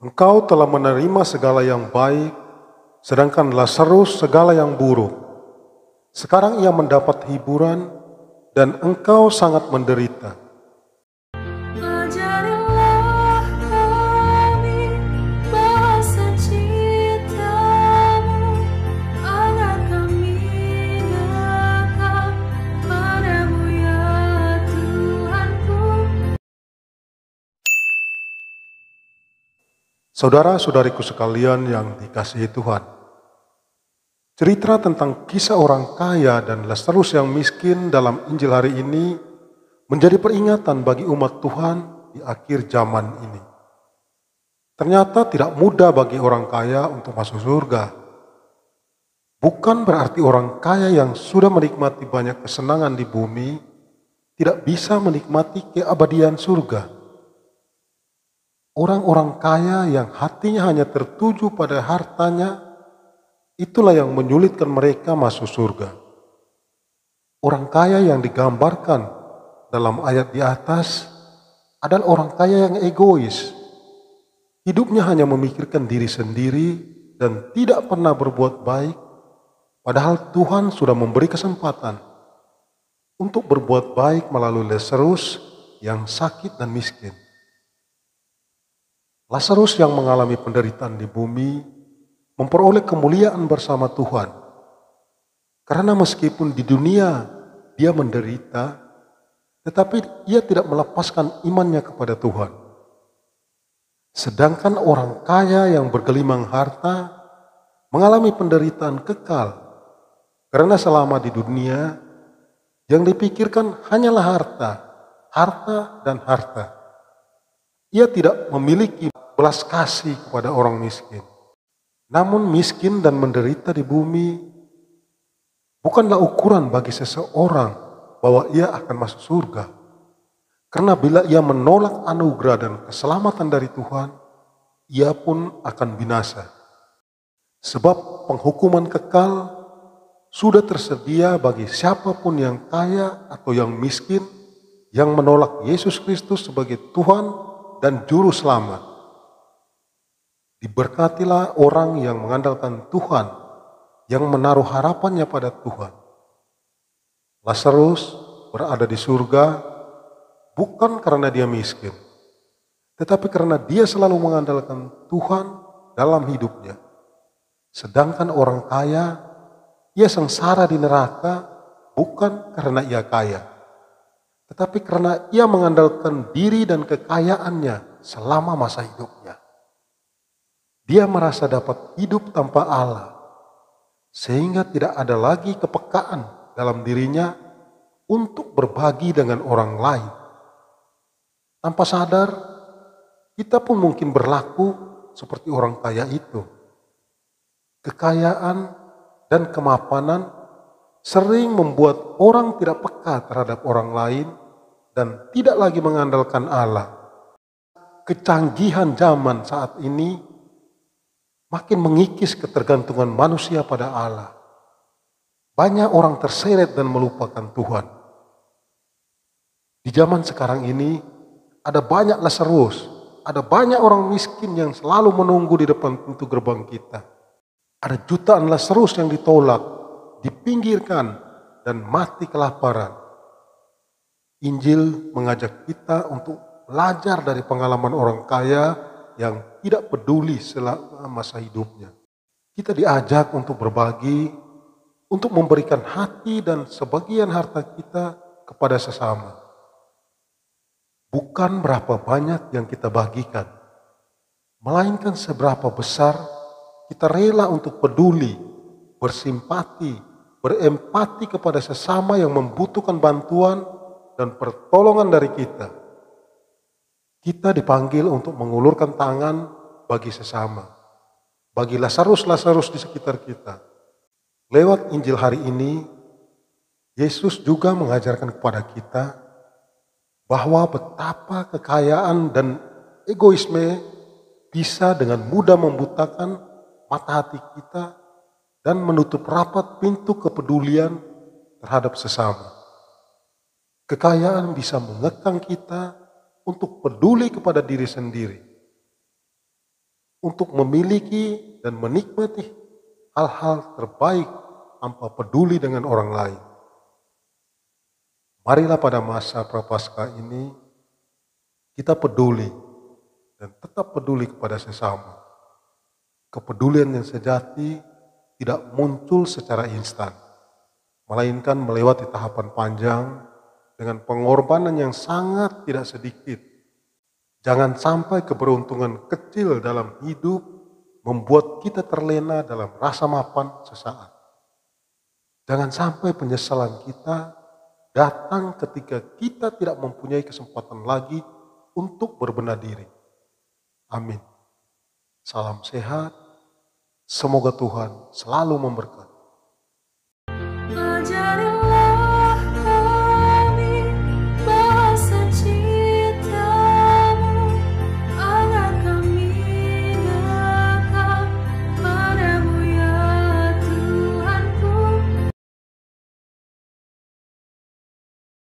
Engkau telah menerima segala yang baik, sedangkan Lazarus segala yang buruk. Sekarang ia mendapat hiburan, dan engkau sangat menderita. Ajarilah kami bahasa cinta-Mu, agar kami dekat padamu ya Tuhanku. Saudara-saudariku sekalian yang dikasihi Tuhan, cerita tentang kisah orang kaya dan Lazarus yang miskin dalam Injil hari ini menjadi peringatan bagi umat Tuhan di akhir zaman ini. Ternyata tidak mudah bagi orang kaya untuk masuk surga. Bukan berarti orang kaya yang sudah menikmati banyak kesenangan di bumi tidak bisa menikmati keabadian surga. Orang-orang kaya yang hatinya hanya tertuju pada hartanya, itulah yang menyulitkan mereka masuk surga. Orang kaya yang digambarkan dalam ayat di atas adalah orang kaya yang egois. Hidupnya hanya memikirkan diri sendiri dan tidak pernah berbuat baik, padahal Tuhan sudah memberi kesempatan untuk berbuat baik melalui Lazarus yang sakit dan miskin. Lazarus yang mengalami penderitaan di bumi memperoleh kemuliaan bersama Tuhan. Karena meskipun di dunia dia menderita, tetapi ia tidak melepaskan imannya kepada Tuhan. Sedangkan orang kaya yang bergelimang harta mengalami penderitaan kekal. Karena selama di dunia yang dipikirkan hanyalah harta, harta dan harta. Ia tidak memiliki belas kasih kepada orang miskin. Namun miskin dan menderita di bumi bukanlah ukuran bagi seseorang bahwa ia akan masuk surga. Karena bila ia menolak anugerah dan keselamatan dari Tuhan, ia pun akan binasa. Sebab penghukuman kekal sudah tersedia bagi siapapun yang kaya atau yang miskin yang menolak Yesus Kristus sebagai Tuhan dan Juru Selamat. Diberkatilah orang yang mengandalkan Tuhan, yang menaruh harapannya pada Tuhan. Lazarus berada di surga bukan karena dia miskin, tetapi karena dia selalu mengandalkan Tuhan dalam hidupnya. Sedangkan orang kaya, ia sengsara di neraka bukan karena ia kaya, tetapi karena ia mengandalkan diri dan kekayaannya selama masa hidupnya. Dia merasa dapat hidup tanpa Allah, sehingga tidak ada lagi kepekaan dalam dirinya untuk berbagi dengan orang lain. Tanpa sadar, kita pun mungkin berlaku seperti orang kaya itu. Kekayaan dan kemapanan sering membuat orang tidak peka terhadap orang lain dan tidak lagi mengandalkan Allah. Kecanggihan zaman saat ini makin mengikis ketergantungan manusia pada Allah. Banyak orang terseret dan melupakan Tuhan. Di zaman sekarang ini ada banyak Lazarus, ada banyak orang miskin yang selalu menunggu di depan pintu gerbang kita. Ada jutaan Lazarus yang ditolak, dipinggirkan, dan mati kelaparan. Injil mengajak kita untuk belajar dari pengalaman orang kaya yang tidak peduli selama masa hidupnya. Kita diajak untuk berbagi, untuk memberikan hati dan sebagian harta kita kepada sesama. Bukan berapa banyak yang kita bagikan, melainkan seberapa besar kita rela untuk peduli, bersimpati, berempati kepada sesama yang membutuhkan bantuan dan pertolongan dari kita. Kita dipanggil untuk mengulurkan tangan bagi sesama, bagi Lazarus-Lazarus di sekitar kita. Lewat Injil hari ini, Yesus juga mengajarkan kepada kita bahwa betapa kekayaan dan egoisme bisa dengan mudah membutakan mata hati kita dan menutup rapat pintu kepedulian terhadap sesama. Kekayaan bisa mengekang kita untuk peduli kepada diri sendiri. untuk memiliki dan menikmati hal-hal terbaik tanpa peduli dengan orang lain. Marilah pada masa Prapaskah ini kita peduli dan tetap peduli kepada sesama. Kepedulian yang sejati tidak muncul secara instan, melainkan melewati tahapan panjang dengan pengorbanan yang sangat tidak sedikit. Jangan sampai keberuntungan kecil dalam hidup membuat kita terlena dalam rasa mapan sesaat. Jangan sampai penyesalan kita datang ketika kita tidak mempunyai kesempatan lagi untuk berbenah diri. Amin. Salam sehat. Semoga Tuhan selalu memberkati.